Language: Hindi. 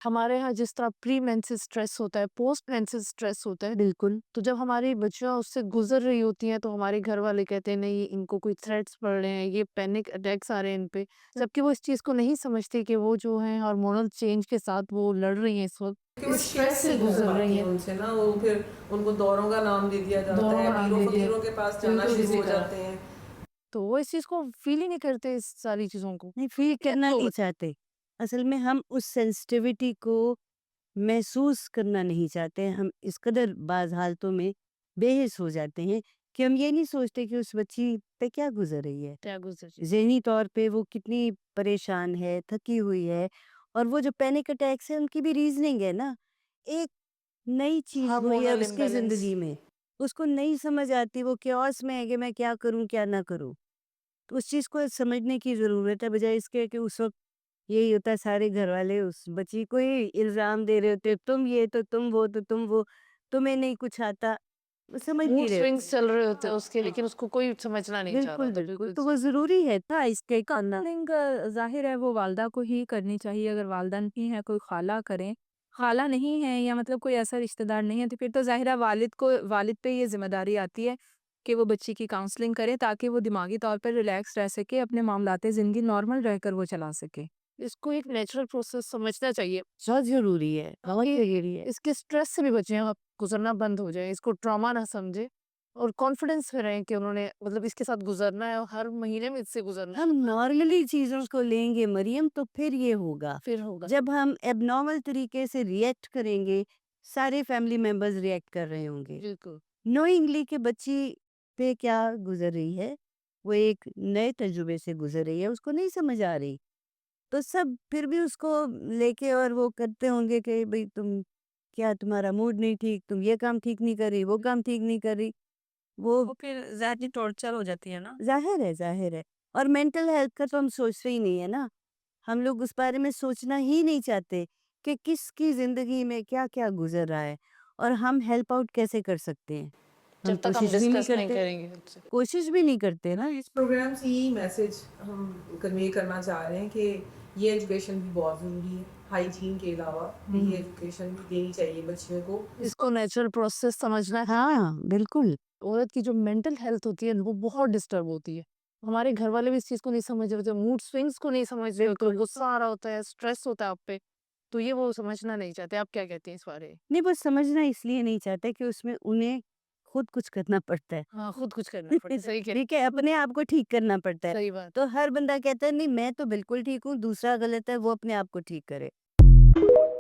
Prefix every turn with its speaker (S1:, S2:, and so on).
S1: हमारे यहाँ जिस तरह प्री मेंसेस स्ट्रेस होता है, पोस्ट मेंसेस स्ट्रेस होता है,
S2: बिल्कुल।
S1: तो जब हमारी बच्चियाँ उससे गुज़र रही होती हैं, तो हमारे घर वाले कहते हैं, "नहीं, इनको कोई थ्रेट्स पड़ रहे हैं, ये पैनिक अटैक्स आ रहे हैं इन पे।" जबकि वो इस चीज़ को नहीं समझते कि वो जो हैं हार्मोनल चेंज के साथ वो लड़ रही हैं इस वक़्त,
S2: कि वो
S1: इस
S2: स्ट्रेस
S1: स्ट्रेस
S2: से
S1: से
S2: गुज़र
S1: गुज़र रही
S2: पाती हैं
S1: हैं।
S2: उनसे ना, वो फिर उनको दौरों का नाम दे दिया जाता
S1: दोनों
S2: है,
S1: का नाम दे दिया,
S2: पीरों-फ़कीरों के पास जाना
S1: बिल्कुल
S2: शुरू
S1: किसी
S2: हो
S1: तरह।
S2: जाते हैं।
S1: तो वो इस चीज़ को फ़ील ही नहीं करते इस सारी चीज़ों को।
S2: नहीं, फ़ील करना
S1: तो
S2: नहीं चाहते। असल में हम उस सेंसिटिविटी को महसूस करना नहीं चाहते हैं। हम इस कदर बाज़ हालतों में बेहिस हो जाते हैं कि हम ये नहीं सोचते कि उस बच्ची पे क्या गुज़र रही है।
S1: क्या गुज़र
S2: ज़हनी तौर पे वो कितनी परेशान है, थकी हुई है, और वो जो पैनिक अटैक्स हैं उनकी भी रीज़निंग है ना। एक नई चीज़ हुई है
S1: हार्मोनल
S2: उसकी
S1: इम्बैलेंस।
S2: ज़िंदगी में, उसको नहीं समझ आती, वो chaos में है कि मैं क्या करूँ, क्या ना करूँ। तो उस चीज़ को समझने की ज़रूरत है, बजाय इसके कि उस वक़्त यही होता है, सारे घरवाले उस बच्ची को ही इल्ज़ाम दे रहे होते हैं, तुम ये तो तुम वो तो तुम वो, तुम्हें नहीं कुछ आता। वो समझ
S1: मूड
S2: नहीं रहे होते।
S1: स्विंग्स चल रहे होते हैं उसके, लेकिन उसको कोई समझना नहीं चाह रहा
S2: बिल्कुल,
S1: होता,
S2: बिल्कुल,
S1: बिल्कुल।
S2: तो वो ज़रूरी है था इसके करना।
S3: काउंसलिंग ज़ाहिर है वो वालदा को ही करनी चाहिए, अगर वालदा नहीं है, कोई खाला करें। खाला नहीं है या मतलब कोई ऐसा रिश्तेदार नहीं है, तो फिर तो ज़ाहिर है वालिद पे ये ज़िम्मेदारी आती है कि वो बच्ची की काउंसलिंग करे ताकि वो दिमागी तौर पर रिलैक्स रह सके, अपने मामलाते ज़िंदगी नॉर्मल रहकर वो चला सके।
S1: इसको एक नेचुरल प्रोसेस समझना चाहिए
S2: बहुत ज़रूरी है, बहुत
S1: कि
S2: ज़रूरी है।
S1: इसके स्ट्रेस से भी बच्चियाँ अब गुज़रना बंद हो जाएँ, इसको ट्रॉमा ना समझें और कॉन्फिडेंस में रहें कि उन्होंने मतलब इसके साथ गुज़रना है और हर महीने में इससे गुज़रना है,
S2: हम नॉर्मली चीज़ों को लेंगे मरियम, तो फिर ये होगा।
S1: फिर होगा।
S2: जब हम एबनॉर्मल तरीके से रिएक्ट करेंगे, सारे फैमिली मेंबर्स रिएक्ट कर रहे होंगे।
S1: बिल्कुल।
S2: नोइंगली कि बच्ची पे क्या गुज़र रही है, वो एक नए तजुर्बे से गुज़र रही है, उसको नहीं समझ आ रही। तो सब फिर भी उसको लेके और वो करते होंगे कि भई तुम क्या, तुम्हारा मूड नहीं ठीक, तुम ये काम ठीक नहीं कर रही, वो काम ठीक नहीं कर रही। वो
S3: वो फिर ज़्यादा टॉर्चर हो जाती है ना।
S2: ज़ाहिर है, ज़ाहिर है। और मेंटल हेल्थ का तो हम सोचते ही नहीं है ना। हम लोग उस बारे में सोचना ही नहीं चाहते कि किसकी ज़िंदगी में क्या-क्या गुज़र रहा है और हम हेल्प आउट कैसे कर सकते हैं। हम
S1: जब तक हम
S2: कोशिश भी नहीं
S1: डिस्कस नहीं
S2: करते,
S1: करेंगे उनसे।
S2: कोशिश भी नहीं करते ना।
S4: इस प्रोग्राम से यही मैसेज हम कन्वे करना चाह रहे हैं कि ये एजुकेशन भी बहुत ज़रूरी है। हाइजीन के अलावा ये एजुकेशन भी देनी चाहिए बच्चियों को।
S1: इसको नेचुरल प्रोसेस समझना है।
S2: हाँ, बिल्कुल।
S1: औरत की जो मेंटल हेल्थ होती है वो बहुत डिस्टर्ब होती है। हमारे घर वाले भी इस चीज़ को नहीं समझ रहे होते, मूड स्विंग्स को नहीं समझ रहे होते, गुस्सा आ रहा होता है, स्ट्रेस होता है आप पे, तो ये वो समझना नहीं चाहते। आप क्या कहती हैं इस बारे में?
S2: नहीं, वो समझना इसलिए नहीं चाहते कि उसमें उन्हें खुद कुछ करना पड़ता है।
S1: हाँ, खुद कुछ करना पड़ता है। सही कह
S2: ठीक है, अपने आप को ठीक करना पड़ता है।
S1: सही बात।
S2: तो हर बंदा कहता है नहीं मैं तो बिल्कुल ठीक हूँ, दूसरा गलत है वो अपने आप को ठीक करे।